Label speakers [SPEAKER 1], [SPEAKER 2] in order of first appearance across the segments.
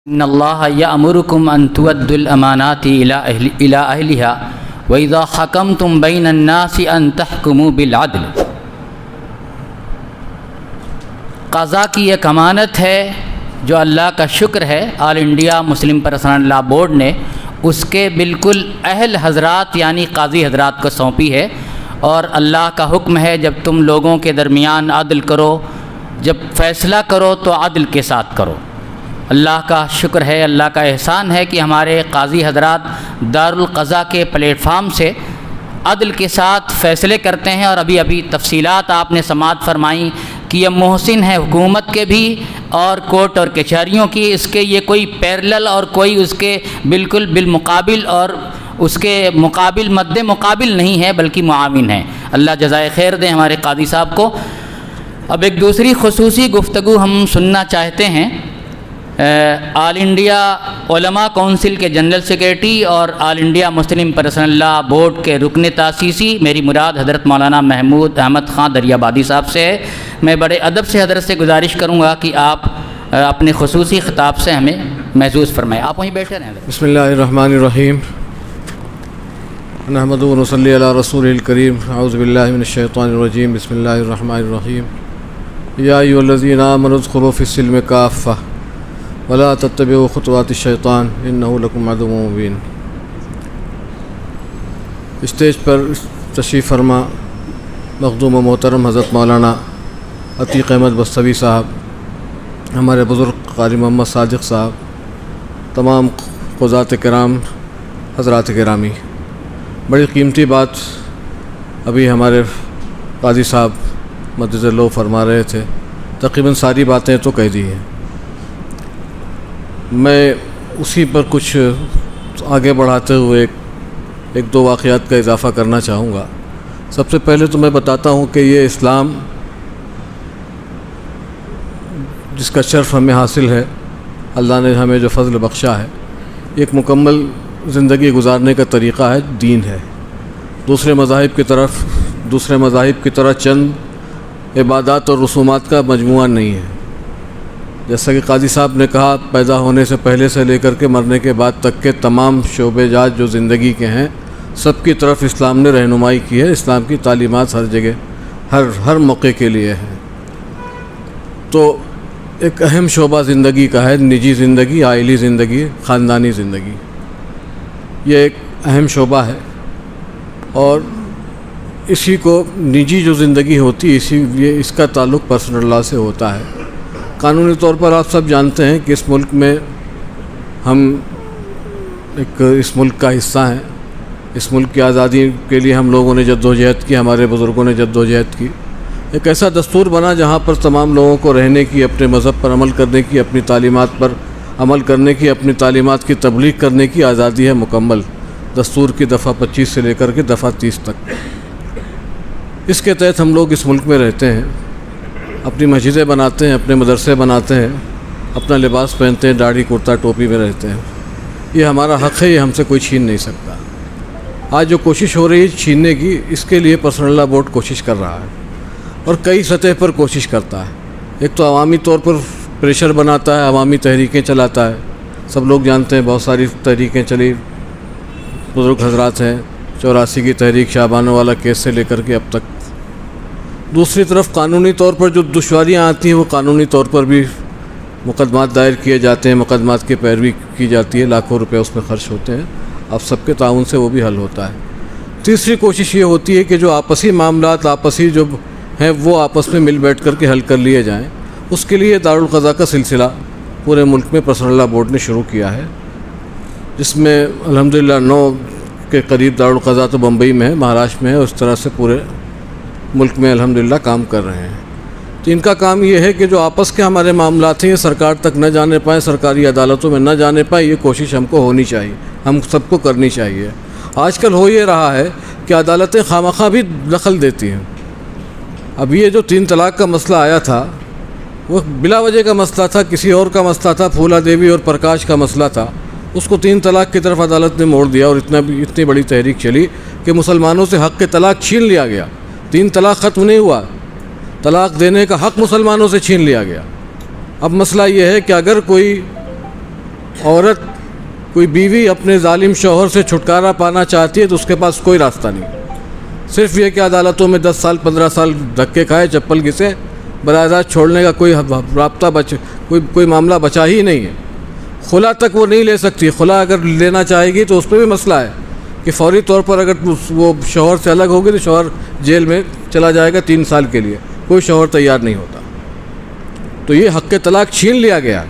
[SPEAKER 1] ان اللہ یأمرکم ان تؤدوا الامانات الی اہلها واذا حکمتم بین الناس ان تحکموا بالعدل۔ قضا کی ایک امانت ہے جو اللہ کا شکر ہے آل انڈیا مسلم پرسنل لا بورڈ نے اس کے بالکل اہل حضرات یعنی قاضی حضرات کو سونپی ہے، اور اللہ کا حکم ہے جب تم لوگوں کے درمیان عدل کرو، جب فیصلہ کرو تو عدل کے ساتھ کرو۔ اللہ کا شکر ہے، اللہ کا احسان ہے کہ ہمارے قاضی حضرات دارالقضاء کے پلیٹ فارم سے عدل کے ساتھ فیصلے کرتے ہیں، اور ابھی تفصیلات آپ نے سماعت فرمائیں کہ یہ محسن ہے حکومت کے بھی اور کورٹ اور کچہریوں کی، اس کے یہ کوئی پیرلل اور کوئی اس کے بالکل بالمقابل اور اس کے مقابل مد مقابل نہیں ہے، بلکہ معاون ہے۔ اللہ جزائے خیر دیں ہمارے قاضی صاحب کو۔ اب ایک دوسری خصوصی گفتگو ہم سننا چاہتے ہیں آل انڈیا علماء کونسل کے جنرل سیکریٹری اور آل انڈیا مسلم پرسنل لا بورڈ کے رکن تاسیسی، میری مراد حضرت مولانا محمود احمد خان دریابادی صاحب سے ہے۔ میں بڑے ادب سے حضرت سے گزارش کروں گا کہ آپ اپنے خصوصی خطاب سے ہمیں محظوظ فرمائیں۔ آپ وہیں بیٹھے رہیں۔
[SPEAKER 2] بسم اللہ الرحمن الرحیم، نحمد و نصلی علی رسول الکریم، اعوذ باللہ من الشیطان الرجیم، بسم اللہ الرحمن الرحیم۔ یا ایھا الذین آمنوا اذکروا فی السلم کافۃ ولا تتبعوا خطوات الشیطان انہ لکم عدو مبین۔ اسٹیج پر تشریف فرما مخدوم و محترم حضرت مولانا عتیق احمد بستوی صاحب، ہمارے بزرگ قاری محمد صادق صاحب، تمام قضات کرام، حضرات گرامی، بڑی قیمتی بات ابھی ہمارے قاضی صاحب مدد اللہ فرما رہے تھے، تقریباً ساری باتیں تو کہہ دی ہیں۔ میں اسی پر کچھ آگے بڑھاتے ہوئے ایک دو واقعات کا اضافہ کرنا چاہوں گا۔ سب سے پہلے تو میں بتاتا ہوں کہ یہ اسلام جس کا شرف ہمیں حاصل ہے، اللہ نے ہمیں جو فضل بخشا ہے، ایک مکمل زندگی گزارنے کا طریقہ ہے، دین ہے۔ دوسرے مذاہب کی طرح چند عبادات اور رسومات کا مجموعہ نہیں ہے۔ جیسا کہ قاضی صاحب نے کہا، پیدا ہونے سے پہلے سے لے کر کے مرنے کے بعد تک کے تمام شعبے جات جو زندگی کے ہیں، سب کی طرف اسلام نے رہنمائی کی ہے۔ اسلام کی تعلیمات ہر جگہ ہر موقع کے لیے ہیں۔ تو ایک اہم شعبہ زندگی کا ہے، نجی زندگی، عائلی زندگی، خاندانی زندگی۔ یہ ایک اہم شعبہ ہے، اور اسی کو نجی جو زندگی ہوتی ہے، اس کا تعلق پرسنل لا سے ہوتا ہے۔ قانونی طور پر آپ سب جانتے ہیں کہ اس ملک میں ہم اس ملک کا حصہ ہیں۔ اس ملک کی آزادی کے لیے ہم لوگوں نے جدوجہد کی، ہمارے بزرگوں نے جدوجہد کی۔ ایک ایسا دستور بنا جہاں پر تمام لوگوں کو رہنے کی، اپنے مذہب پر عمل کرنے کی، اپنی تعلیمات پر عمل کرنے کی، اپنی تعلیمات کی تبلیغ کرنے کی آزادی ہے مکمل، دستور کی دفعہ 25 سے لے کر کے دفعہ 30 تک۔ اس کے تحت ہم لوگ اس ملک میں رہتے ہیں، اپنی مسجدیں بناتے ہیں، اپنے مدرسے بناتے ہیں، اپنا لباس پہنتے ہیں، داڑھی کرتا ٹوپی میں رہتے ہیں۔ یہ ہمارا حق ہے، یہ ہم سے کوئی چھین نہیں سکتا۔ آج جو کوشش ہو رہی ہے چھیننے کی، اس کے لیے پرسنل لا بورڈ کوشش کر رہا ہے، اور کئی سطح پر کوشش کرتا ہے۔ ایک تو عوامی طور پر پریشر بناتا ہے، عوامی تحریکیں چلاتا ہے۔ سب لوگ جانتے ہیں بہت ساری تحریکیں چلی، بزرگ حضرات ہیں، 84 کی تحریک، شعبانوں والا کیس سے لے کر کے اب تک۔ دوسری طرف قانونی طور پر جو دشواریاں آتی ہیں، وہ قانونی طور پر بھی مقدمات دائر کیے جاتے ہیں، مقدمات کی پیروی کی جاتی ہے، لاکھوں روپے اس میں خرچ ہوتے ہیں، آپ سب کے تعاون سے وہ بھی حل ہوتا ہے۔ تیسری کوشش یہ ہوتی ہے کہ جو آپسی معاملات جو ہیں وہ آپس میں مل بیٹھ کر کے حل کر لیے جائیں۔ اس کے لیے دارالقضاء کا سلسلہ پورے ملک میں پرسنل لا بورڈ نے شروع کیا ہے، جس میں الحمدللہ 9 کے قریب دارالقضاء تو بمبئی میں ہے، مہاراشٹر میں ہے، اس طرح سے پورے ملک میں الحمدللہ کام کر رہے ہیں۔ تو ان کا کام یہ ہے کہ جو آپس کے ہمارے معاملات ہیں یہ سرکار تک نہ جانے پائیں، سرکاری عدالتوں میں نہ جانے پائیں، یہ کوشش ہم کو ہونی چاہیے، ہم سب کو کرنی چاہیے۔ آج کل ہو یہ رہا ہے کہ عدالتیں خواہ بھی دخل دیتی ہیں۔ اب یہ جو 3 طلاق کا مسئلہ آیا تھا، وہ بلا وجہ کا مسئلہ تھا، کسی اور کا مسئلہ تھا، پھولا دیوی اور پرکاش کا مسئلہ تھا، اس کو 3 طلاق کی طرف عدالت نے موڑ دیا، اور اتنی بڑی تحریک چلی کہ مسلمانوں سے حق کے طلاق چھین لیا گیا۔ 3 طلاق ختم نہیں ہوا، طلاق دینے کا حق مسلمانوں سے چھین لیا گیا۔ اب مسئلہ یہ ہے کہ اگر کوئی عورت کوئی بیوی اپنے ظالم شوہر سے چھٹکارا پانا چاہتی ہے تو اس کے پاس کوئی راستہ نہیں، صرف یہ کہ عدالتوں میں 10 سال 15 سال دھکے کھائے، چپل گھسے، براہ راست چھوڑنے کا کوئی رابطہ کوئی معاملہ بچا ہی نہیں ہے۔ خلا تک وہ نہیں لے سکتی، خلا اگر لینا چاہے گی تو اس پہ بھی مسئلہ ہے کہ فوری طور پر اگر وہ شوہر سے الگ ہوگی تو شوہر جیل میں چلا جائے گا 3 سال کے لیے، کوئی شوہر تیار نہیں ہوتا۔ تو یہ حق طلاق چھین لیا گیا۔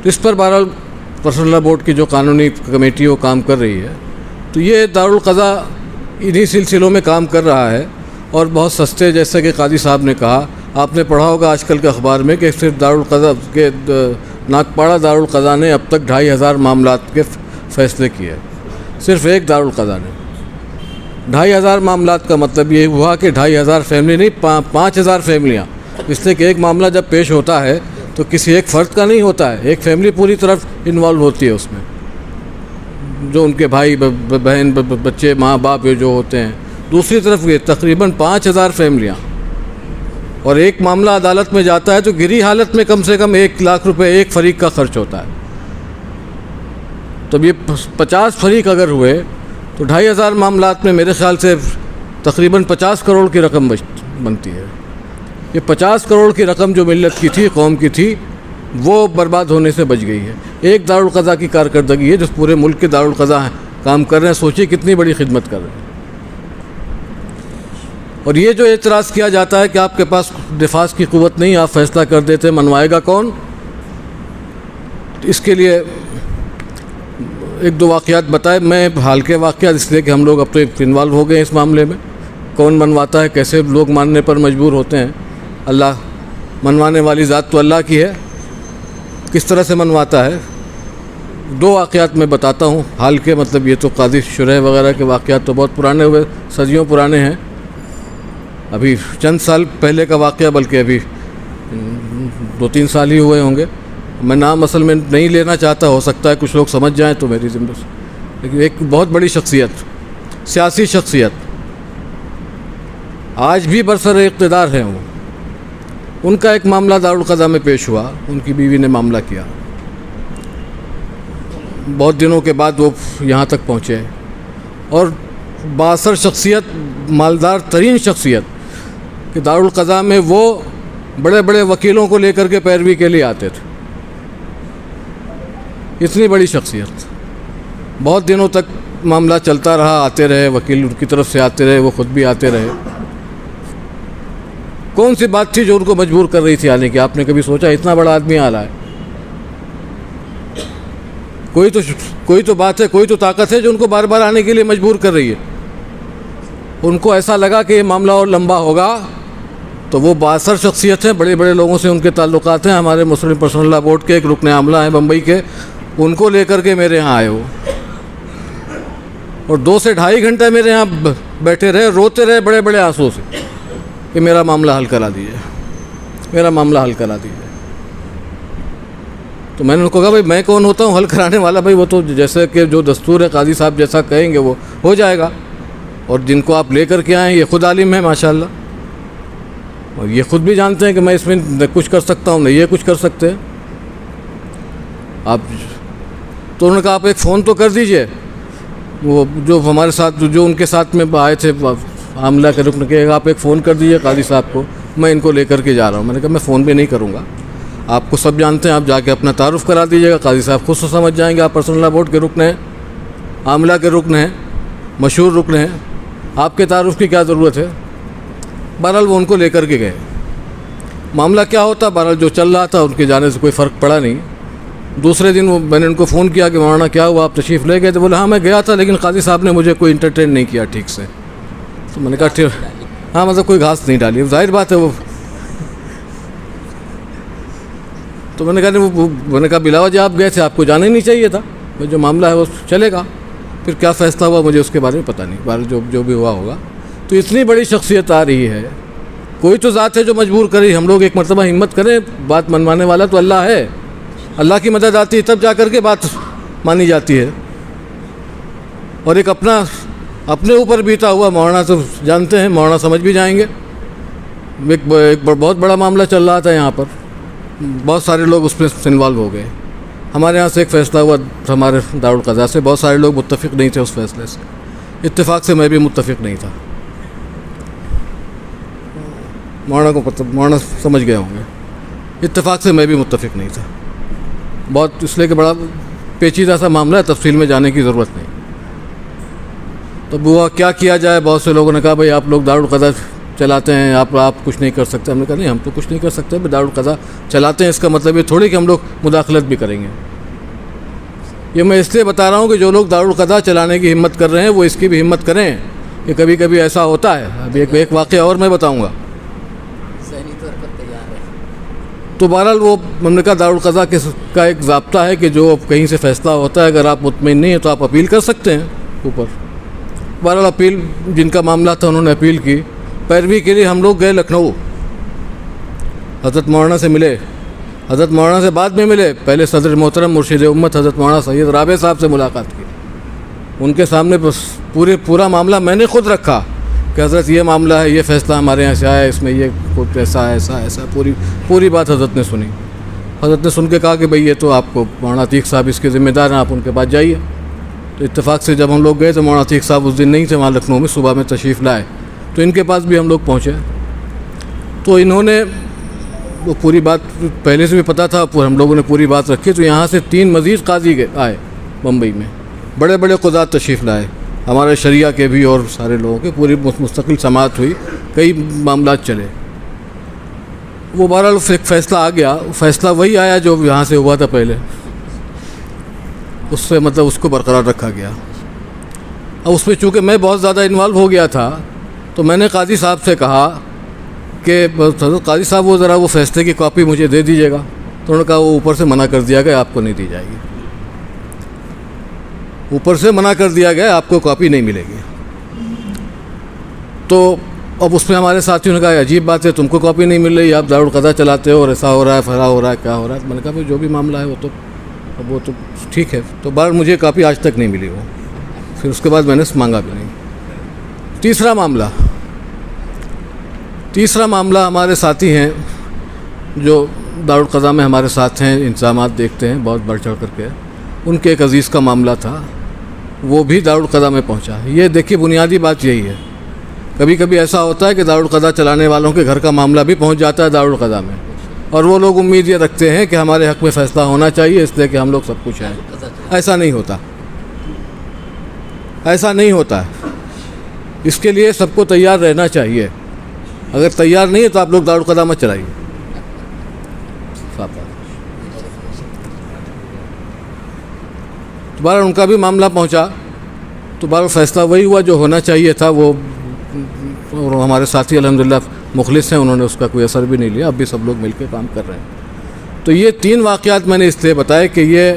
[SPEAKER 2] تو اس پر بہرحال پرسنل لا بورڈ کی جو قانونی کمیٹی وہ کام کر رہی ہے، تو یہ دارالقضاء انہی سلسلوں میں کام کر رہا ہے اور بہت سستے، جیسے کہ قاضی صاحب نے کہا، آپ نے پڑھا ہوگا آج کل کے اخبار میں کہ صرف دارالقضاء کے ناگپاڑا دارالقضاء نے اب تک 2500 معاملات کے فیصلے کیے، صرف ایک دارالقضاء نے۔ 2500 معاملات کا مطلب یہ ہوا کہ 2500 فیملی نہیں، 5000 فیملیاں، اس لیے کہ ایک معاملہ جب پیش ہوتا ہے تو کسی ایک فرد کا نہیں ہوتا ہے، ایک فیملی پوری طرف انوالو ہوتی ہے اس میں، جو ان کے بھائی بہن بچے ماں باپ جو ہوتے ہیں، دوسری طرف یہ تقریباً 5000 فیملیاں، اور ایک معاملہ عدالت میں جاتا ہے تو گری حالت میں کم سے کم 1 لاکھ روپے ایک فریق کا خرچ ہوتا ہے۔ تو یہ 50 فریق اگر ہوئے تو 2500 معاملات میں میرے خیال سے تقریباً 50 کروڑ کی رقم بنتی ہے۔ یہ 50 کروڑ کی رقم جو ملت کی تھی، قوم کی تھی، وہ برباد ہونے سے بچ گئی ہے۔ ایک دارالقضاء کی کارکردگی ہے جو پورے ملک کے دارالقضاء کام کر رہے ہیں، سوچیے کتنی بڑی خدمت کر رہے ہیں۔ اور یہ جو اعتراض کیا جاتا ہے کہ آپ کے پاس نفاذ کی قوت نہیں، آپ فیصلہ کر دیتے، منوائے گا کون؟ اس کے لیے 1-2 واقعات بتائے، میں حال کے واقعات، اس لیے کہ ہم لوگ اب تو انوالو ہو گئے ہیں اس معاملے میں، کون منواتا ہے، کیسے لوگ ماننے پر مجبور ہوتے ہیں، اللہ منوانے والی ذات تو اللہ کی ہے، کس طرح سے منواتا ہے۔ 2 واقعات میں بتاتا ہوں حال کے، مطلب یہ تو قاضی شرح وغیرہ کے واقعات تو بہت پرانے ہوئے، صدیوں پرانے ہیں، ابھی چند سال پہلے کا واقعہ، بلکہ ابھی 2-3 سال ہی ہوئے ہوں گے۔ میں نام اصل میں نہیں لینا چاہتا، ہو سکتا ہے کچھ لوگ سمجھ جائیں تو میری ذمہ سے، لیکن ایک بہت بڑی شخصیت، سیاسی شخصیت، آج بھی برسر اقتدار ہیں وہ، ان کا ایک معاملہ دارالقضاء میں پیش ہوا، ان کی بیوی نے معاملہ کیا، بہت دنوں کے بعد وہ یہاں تک پہنچے، اور بااثر شخصیت، مالدار ترین شخصیت، کہ دارالقضاء میں وہ بڑے بڑے وکیلوں کو لے کر کے پیروی کے لیے آتے تھے، اتنی بڑی شخصیت، بہت دنوں تک معاملہ چلتا رہا، آتے رہے وکیل، ان کی طرف سے آتے رہے، وہ خود بھی آتے رہے۔ کون سی بات تھی جو ان کو مجبور کر رہی تھی آنے کی؟ آپ نے کبھی سوچا اتنا بڑا آدمی آ رہا ہے؟ کوئی تو بات ہے، کوئی تو طاقت ہے جو ان کو بار بار آنے کے لیے مجبور کر رہی ہے۔ ان کو ایسا لگا کہ یہ معاملہ اور لمبا ہوگا تو وہ بااثر شخصیت ہیں، بڑے بڑے لوگوں سے ان کے تعلقات ہیں، ہمارے مسلم پرسنل لا بورڈ کے ایک رکن عملہ ہیں بمبئی کے، ان کو لے کر کے میرے ہاں آئے، وہ اور 2 سے 2.5 گھنٹے میرے ہاں بیٹھے رہے، روتے رہے بڑے بڑے آنسوں سے کہ میرا معاملہ حل کرا دیجیے، میرا معاملہ حل کرا دیجیے۔ تو میں نے ان کو کہا بھائی میں کون ہوتا ہوں حل کرانے والا؟ بھائی وہ تو جیسے کہ جو دستور ہے، قاضی صاحب جیسا کہیں گے وہ ہو جائے گا، اور جن کو آپ لے کر کے آئیں یہ خود عالم ہے ماشاءاللہ، اور یہ خود بھی جانتے ہیں کہ میں اس میں نہ کچھ کر سکتا ہوں نہ یہ کچھ کر سکتے ہیں۔ آپ تو انہوں نے کہا آپ ایک فون تو کر دیجئے، وہ جو ہمارے ساتھ جو ان کے ساتھ میں آئے تھے عاملہ کے رکن کے، آپ ایک فون کر دیجئے قاضی صاحب کو، میں ان کو لے کر کے جا رہا ہوں۔ میں نے کہا میں فون بھی نہیں کروں گا، آپ کو سب جانتے ہیں، آپ جا کے اپنا تعارف کرا دیجیے گا، قاضی صاحب خود سے سمجھ جائیں گے، آپ پرسنل لا بورڈ کے رکن ہیں، عاملہ کے رکن ہیں، مشہور رکن ہیں، آپ کے تعارف کی کیا ضرورت ہے؟ بہرحال وہ ان کو لے کر کے گئے۔ معاملہ کیا ہوتا، بہرحال جو چل رہا تھا ان کے جانے سے کوئی فرق پڑا نہیں۔ دوسرے دن میں نے ان کو فون کیا کہ مولانا کیا ہوا، آپ تشریف لے گئے؟ تو بولے ہاں میں گیا تھا لیکن قاضی صاحب نے مجھے کوئی انٹرٹین نہیں کیا ٹھیک سے۔ تو میں نے کہا ٹھیک، ہاں مطلب کوئی گھاس نہیں ڈالی، ظاہر بات ہے وہ۔ تو میں نے کہا بلا وجہ آپ گئے تھے، آپ کو جانا ہی نہیں چاہیے تھا، جو معاملہ ہے وہ چلے گا، پھر کیا فیصلہ ہوا مجھے اس کے بارے میں پتہ نہیں، بہرحال جو بھی ہوا ہوگا۔ تو اتنی بڑی شخصیت آ رہی ہے، کوئی تو ذات ہے جو مجبور کر رہی ہے۔ ہم لوگ ایک مرتبہ ہمت کریں، بات منوانے والا تو اللہ ہے، اللہ کی مدد آتی ہے تب جا کر کے بات مانی جاتی ہے۔ اور ایک اپنے اوپر بیتا ہوا، مولانا تو جانتے ہیں، مولانا سمجھ بھی جائیں گے، ایک بہت بڑا معاملہ چل رہا تھا یہاں پر، بہت سارے لوگ اس میں انوالو ہو گئے، ہمارے یہاں سے ایک فیصلہ ہوا ہمارے دارالقضا سے، بہت سارے لوگ متفق نہیں تھے اس فیصلے سے، اتفاق سے میں بھی متفق نہیں تھا۔ مولانا سمجھ گئے ہوں گے، اتفاق سے میں بھی متفق نہیں تھا، بہت اس لیے کہ بڑا پیچیدہ سا معاملہ ہے، تفصیل میں جانے کی ضرورت نہیں۔ تو وہ کیا کیا جائے، بہت سے لوگوں نے کہا بھائی آپ لوگ دارالقضا چلاتے ہیں، آپ کچھ نہیں کر سکتے۔ ہم نے کہا نہیں، ہم تو کچھ نہیں کر سکتے، دارالقضا چلاتے ہیں، اس کا مطلب یہ تھوڑی کہ ہم لوگ مداخلت بھی کریں گے۔ یہ میں اس لیے بتا رہا ہوں کہ جو لوگ دارالقضا چلانے کی ہمت کر رہے ہیں وہ اس کی بھی ہمت کریں کہ کبھی کبھی ایسا ہوتا ہے۔ ابھی ایک واقعہ اور میں بتاؤں گا۔ تو بہرحال وہ ہم نے کہا دارالقضا کا ایک ضابطہ ہے کہ جو کہیں سے فیصلہ ہوتا ہے، اگر آپ مطمئن نہیں ہیں تو آپ اپیل کر سکتے ہیں اوپر۔ بہرحال اپیل جن کا معاملہ تھا انہوں نے اپیل کی، پیروی کے لیے ہم لوگ گئے لکھنؤ، حضرت مولانا سے ملے، حضرت مولانا سے بعد میں ملے، پہلے صدر محترم مرشد امت حضرت مولانا سید رابع صاحب سے ملاقات کی۔ ان کے سامنے پورا معاملہ میں نے خود رکھا کہ حضرت یہ معاملہ ہے، یہ فیصلہ ہمارے یہاں سے آیا ہے، اس میں یہ کچھ ایسا پوری بات حضرت نے سنی۔ حضرت نے سن کے کہا کہ بھئی یہ تو آپ کو مولانا عتیق صاحب اس کے ذمہ دار ہیں، آپ ان کے پاس جائیے۔ تو اتفاق سے جب ہم لوگ گئے تو مولانا عتیق صاحب اس دن نہیں تھے وہاں لکھنؤ میں، صبح میں تشریف لائے، تو ان کے پاس بھی ہم لوگ پہنچے۔ تو انہوں نے وہ پوری بات پہلے سے بھی پتہ تھا، ہم لوگوں نے پوری بات رکھی۔ تو یہاں سے 3 مزید قاضی آئے بمبئی میں، بڑے بڑے قضات تشریف لائے، ہمارے شریعہ کے بھی اور سارے لوگوں کے، پوری مستقل سماعت ہوئی، کئی معاملات چلے۔ وہ بہرحال ایک فیصلہ آ گیا، فیصلہ وہی آیا جو یہاں سے ہوا تھا پہلے، اس سے مطلب اس کو برقرار رکھا گیا۔ اب اس میں چونکہ میں بہت زیادہ انوالو ہو گیا تھا تو میں نے قاضی صاحب سے کہا کہ قاضی صاحب وہ ذرا وہ فیصلے کی کاپی مجھے دے دیجیے گا۔ تو انہوں نے کہا وہ اوپر سے منع کر دیا گیا، آپ کو نہیں دی جائے گی، اوپر سے منع کر دیا گیا، آپ کو کاپی نہیں ملے گی۔ تو اب اس میں ہمارے ساتھیوں نے کہا عجیب بات ہے، تم کو کاپی نہیں مل رہی، آپ دارالقضا چلاتے ہو اور ایسا ہو رہا ہے، فرا ہو رہا ہے، کیا ہو رہا ہے۔ میں نے کہا بھائی جو بھی معاملہ ہے وہ تو ٹھیک ہے۔ تو بہرحال مجھے کاپی آج تک نہیں ملی وہ، پھر اس کے بعد میں نے مانگا بھی نہیں۔ تیسرا معاملہ ہمارے ساتھی ہیں جو دارالقضا میں ہمارے ساتھ ہیں، انتظامات دیکھتے ہیں بہت بڑھ چڑھ کر کے، ان کے ایک عزیز کا معاملہ تھا، وہ بھی دارالقضا میں پہنچا۔ یہ دیکھیے بنیادی بات یہی ہے، کبھی کبھی ایسا ہوتا ہے کہ دارالقضا چلانے والوں کے گھر کا معاملہ بھی پہنچ جاتا ہے دارالقضا میں، اور وہ لوگ امید یہ رکھتے ہیں کہ ہمارے حق میں فیصلہ ہونا چاہیے اس لیے کہ ہم لوگ سب کچھ ہیں۔ ایسا نہیں ہوتا، ایسا نہیں ہوتا ہے۔ اس کے لیے سب کو تیار رہنا چاہیے، اگر تیار نہیں ہے تو آپ لوگ دارالقضا مت چلائیے۔ دوبارہ ان کا بھی معاملہ پہنچا، تو بہرحال فیصلہ وہی ہوا جو ہونا چاہیے تھا۔ وہ اور ہمارے ساتھی الحمدللہ مخلص ہیں، انہوں نے اس کا کوئی اثر بھی نہیں لیا، اب بھی سب لوگ مل کے کام کر رہے ہیں۔ تو یہ 3 واقعات میں نے اس لیے بتائے کہ یہ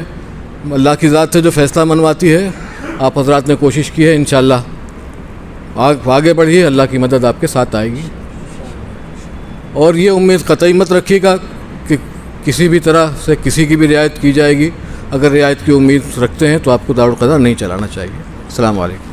[SPEAKER 2] اللہ کی ذات سے جو فیصلہ منواتی ہے، آپ حضرات نے کوشش کی ہے، انشاءاللہ آگے بڑھیے، اللہ کی مدد آپ کے ساتھ آئے گی۔ اور یہ امید قطعی مت رکھیے گا کہ کسی بھی طرح سے کسی کی بھی رعایت کی جائے گی۔ اگر رعایت کی امید رکھتے ہیں تو آپ کو دارالقضا نہیں چلانا چاہیے۔ السلام علیکم۔